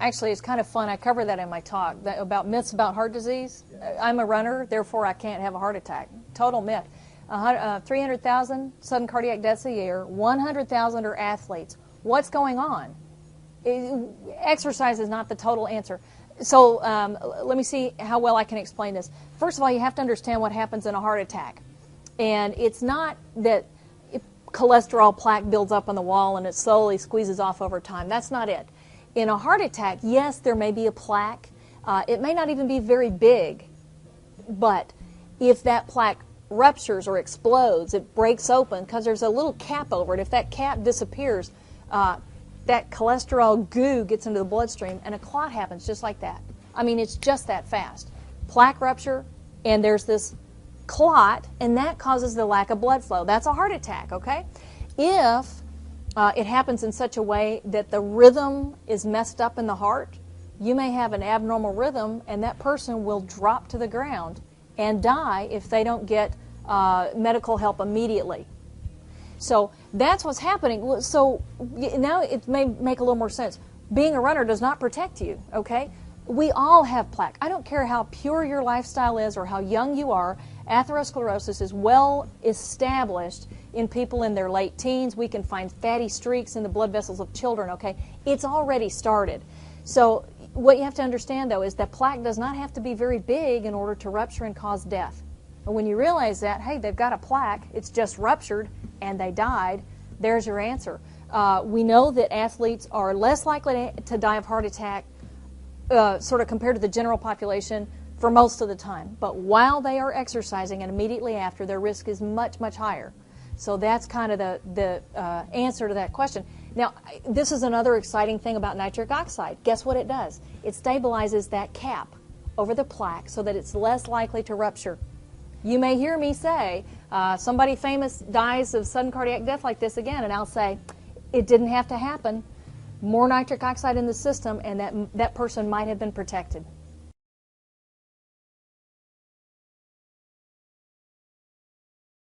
Actually, it's kind of fun. I cover that in my talk about myths about heart disease. I'm a runner, therefore I can't have a heart attack. Total myth. 300,000 sudden cardiac deaths a year, 100,000 are athletes. What's going on? Exercise is not the total answer. So let me see how well I can explain this. First of all, you have to understand what happens in a heart attack. And it's not that cholesterol plaque builds up on the wall and it slowly squeezes off over time. That's not it. In a heart attack, yes, there may be a plaque. It may not even be very big. But if that plaque ruptures or explodes, it breaks open because there's a little cap over it. If that cap disappears, that cholesterol goo gets into the bloodstream and a clot happens just like that. I mean, it's just that fast. Plaque rupture, and there's this clot, and that causes the lack of blood flow. That's a heart attack, okay? If it happens in such a way that the rhythm is messed up in the heart, you may have an abnormal rhythm, and that person will drop to the ground and die if they don't get medical help immediately. So that's what's happening. So now it may make a little more sense. Being a runner does not protect you, okay? We all have plaque. I don't care how pure your lifestyle is or how young you are. Atherosclerosis is well established in people in their late teens. We can find fatty streaks in the blood vessels of children, okay? It's already started. So what you have to understand, though, is that plaque does not have to be very big in order to rupture and cause death. And when you realize that, hey, they've got a plaque, it's just ruptured, and they died, there's your answer. We know that athletes are less likely to die of heart attack sort of compared to the general population for most of the time. But while they are exercising and immediately after, their risk is much, much higher. So that's kind of the answer to that question. Now, this is another exciting thing about nitric oxide. Guess what it does? It stabilizes that cap over the plaque so that it's less likely to rupture. You may hear me say, somebody famous dies of sudden cardiac death like this again, and I'll say, it didn't have to happen. More nitric oxide in the system, and that person might have been protected.